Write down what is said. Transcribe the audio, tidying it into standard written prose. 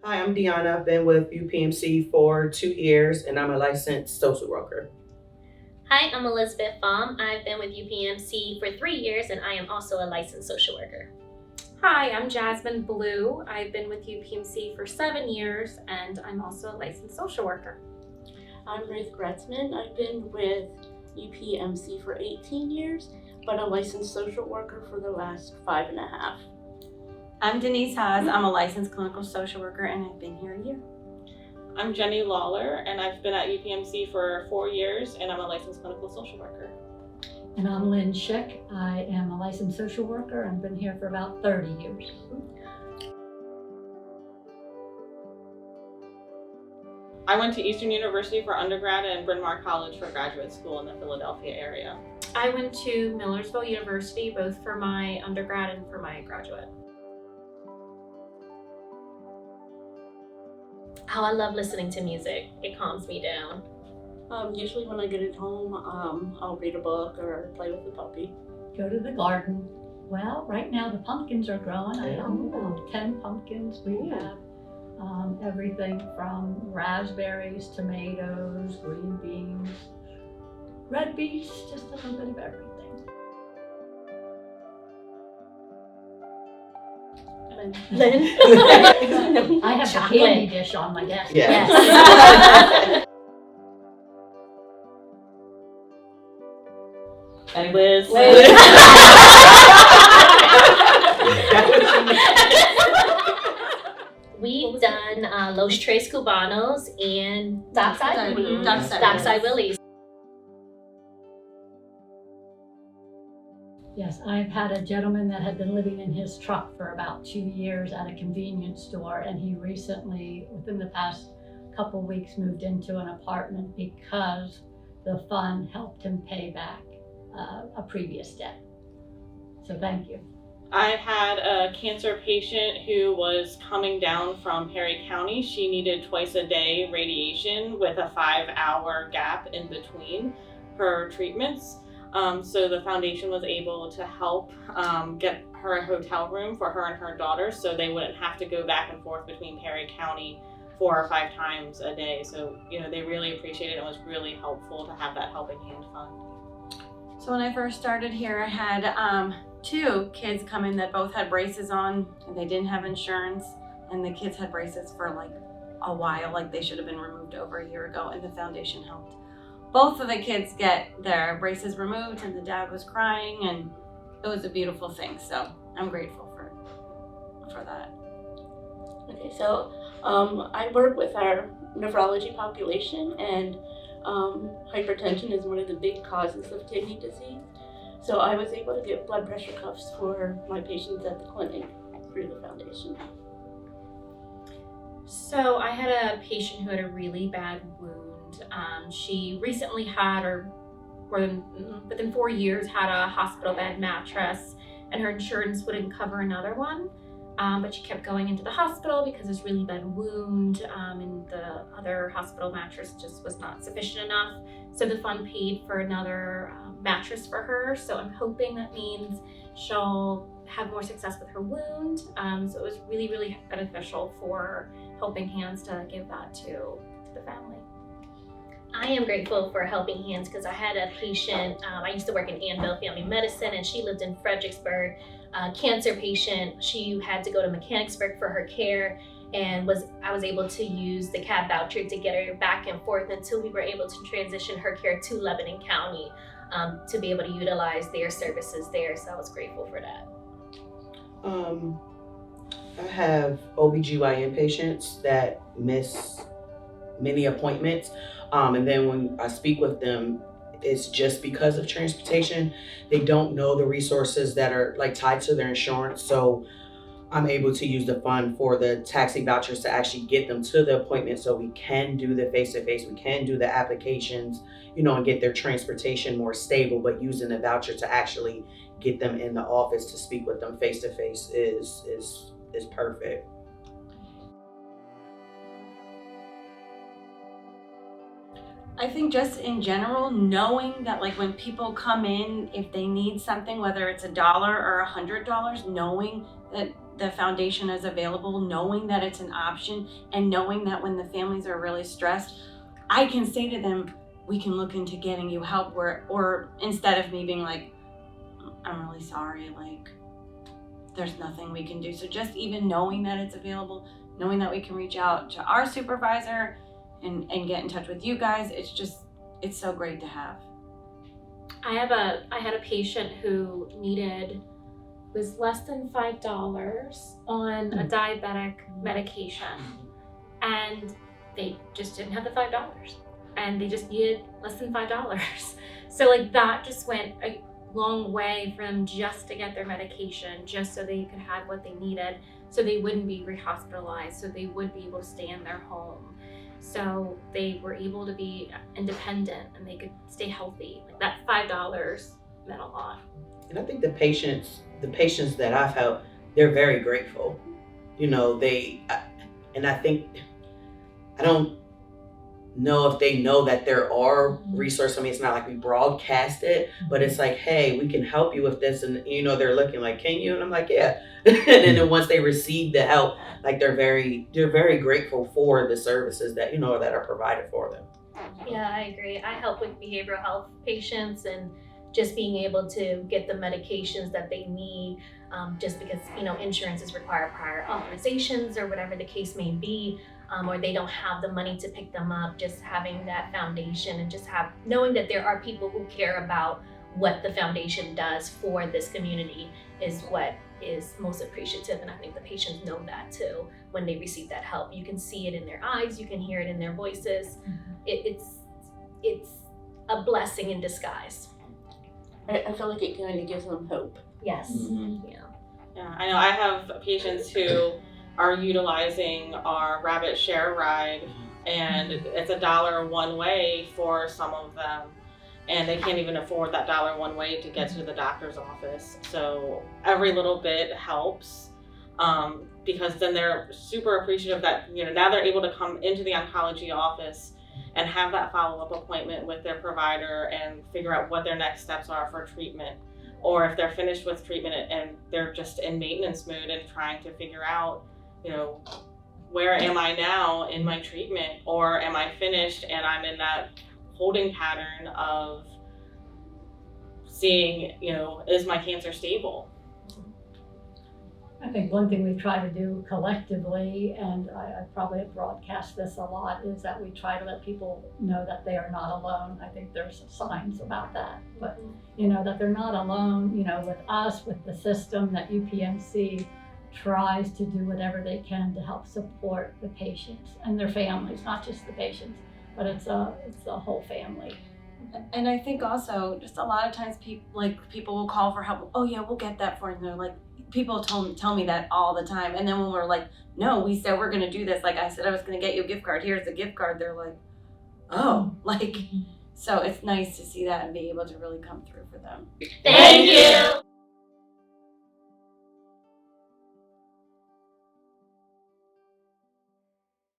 Hi, I'm Deanna. I've been with UPMC for 2 years and I'm a licensed social worker. Hi, I'm Elizabeth Baum. I've been with UPMC for 3 years and I am also a licensed social worker. Hi, I'm Jasmine Blue. I've been with UPMC for 7 years and I'm also a licensed social worker. I'm Ruth Gretzman. I've been with UPMC for 18 years, but a licensed social worker for the last 5.5. I'm Denise Haas. I'm a licensed clinical social worker and I've been here a year. I'm Jenny Lawler and I've been at UPMC for 4 years and I'm a licensed clinical social worker. And I'm Lynn Schick. I am a licensed social worker and been here for about 30 years. I went to Eastern University for undergrad and Bryn Mawr College for graduate school in the Philadelphia area. I went to Millersville University both for my undergrad and for my graduate. Oh, I love listening to music. It calms me down. Usually when I get at home, I'll read a book or play with the puppy. Go to the garden. Well, right now the pumpkins are growing. I have about 10 pumpkins. We have everything from raspberries, tomatoes, green beans, red beets, just a little bit of everything. Lynn? I have Chocolate. a candy dish on my desk. Yes. And Liz. We've done Los Tres Cubanos and Dockside Willie's. Yes, I've had a gentleman that had been living in his truck for about 2 years at a convenience store, and he recently, within the past couple weeks, moved into an apartment because the fund helped him pay back a previous debt. So thank you. I had a cancer patient who was coming down from Perry County. She needed twice a day radiation with a 5-hour gap in between her treatments. So the foundation was able to help get her a hotel room for her and her daughter so they wouldn't have to go back and forth between Perry County 4 or 5 times a day. So, they really appreciated it. It was really helpful to have that helping hand fund. So when I first started here, I had 2 kids come in that both had braces on and they didn't have insurance. And the kids had braces for like a while, like they should have been removed over a year ago, and the foundation helped both of the kids get their braces removed, and the dad was crying, and it was a beautiful thing. So I'm grateful for that. Okay, so I work with our nephrology population, and hypertension is one of the big causes of kidney disease. So I was able to get blood pressure cuffs for my patients at the clinic through the foundation. So I had a patient who had a really bad wound. She recently had, or within 4 years, had a hospital bed mattress, and her insurance wouldn't cover another one. But she kept going into the hospital because of this really bad wound, and the other hospital mattress just was not sufficient enough. So the fund paid for another mattress for her. So I'm hoping that means she'll have more success with her wound. So it was really, really beneficial for Helping Hands to give that to the family. I am grateful for Helping Hands because I had a patient, I used to work in Annville Family Medicine, and she lived in Fredericksburg, cancer patient. She had to go to Mechanicsburg for her care, and I was able to use the cab voucher to get her back and forth until we were able to transition her care to Lebanon County to be able to utilize their services there. So I was grateful for that. I have OBGYN patients that miss many appointments. And then when I speak with them, it's just because of transportation. They don't know the resources that are tied to their insurance. So I'm able to use the fund for the taxi vouchers to actually get them to the appointment so we can do the face-to-face, we can do the applications, and get their transportation more stable, but using the voucher to actually get them in the office to speak with them face-to-face is perfect. I think just in general, knowing that when people come in, if they need something, whether it's $1 or $100, knowing that the foundation is available, knowing that it's an option, and knowing that when the families are really stressed, I can say to them, we can look into getting you help, or instead of me being like, I'm really sorry, like there's nothing we can do. So just even knowing that it's available, knowing that we can reach out to our supervisor and get in touch with you guys, it's so great to have. I had a patient who was less than $5 on a diabetic medication, and they just didn't have the $5, and they just needed less than $5. So like that just went a long way for them just to get their medication, just so they could have what they needed, so they wouldn't be rehospitalized, so they would be able to stay in their home. So they were able to be independent and they could stay healthy. Like that $5 meant a lot. And I think the patients that I've helped, they're very grateful. You know, and I think, I don't know if they know that there are resources. I mean, it's not like we broadcast it, but it's like, hey, we can help you with this. And, you know, they're looking like, can you? And I'm like, yeah. And then once they receive the help, like they're very grateful for the services that, you know, that are provided for them. Yeah, I agree. I help with behavioral health patients, and just being able to get the medications that they need, just because, you know, insurances require prior authorizations or whatever the case may be, or they don't have the money to pick them up. Just having that foundation and just knowing that there are people who care about what the foundation does for this community is what is most appreciative. And I think the patients know that too when they receive that help. You can see it in their eyes, you can hear it in their voices. It's a blessing in disguise. I feel like it kind of gives them hope. Yes. Yeah, I know I have patients who are utilizing our Rabbit Share ride, and it's $1 one way for some of them, and they can't even afford that $1 one way to get to the doctor's office. So every little bit helps, because then they're super appreciative that, you know, now they're able to come into the oncology office and have that follow-up appointment with their provider and figure out what their next steps are for treatment. Or if they're finished with treatment and they're just in maintenance mood and trying to figure out, you know, where am I now in my treatment? Or am I finished and I'm in that holding pattern of seeing, you know, is my cancer stable? I think one thing we try to do collectively, and I probably have broadcast this a lot, is that we try to let people know that they are not alone. I think there's signs about that, but you know, that they're not alone, you know, with us, with the system, that UPMC tries to do whatever they can to help support the patients and their families, not just the patients, but it's a whole family. And I think also just a lot of times people will call for help. Oh yeah, we'll get that for you. And they're like, people tell me that all the time. And then when we're like, no, we said we're gonna do this. Like I said, I was gonna get you a gift card. Here's the gift card. They're like, oh, like, so it's nice to see that and be able to really come through for them. Thank you.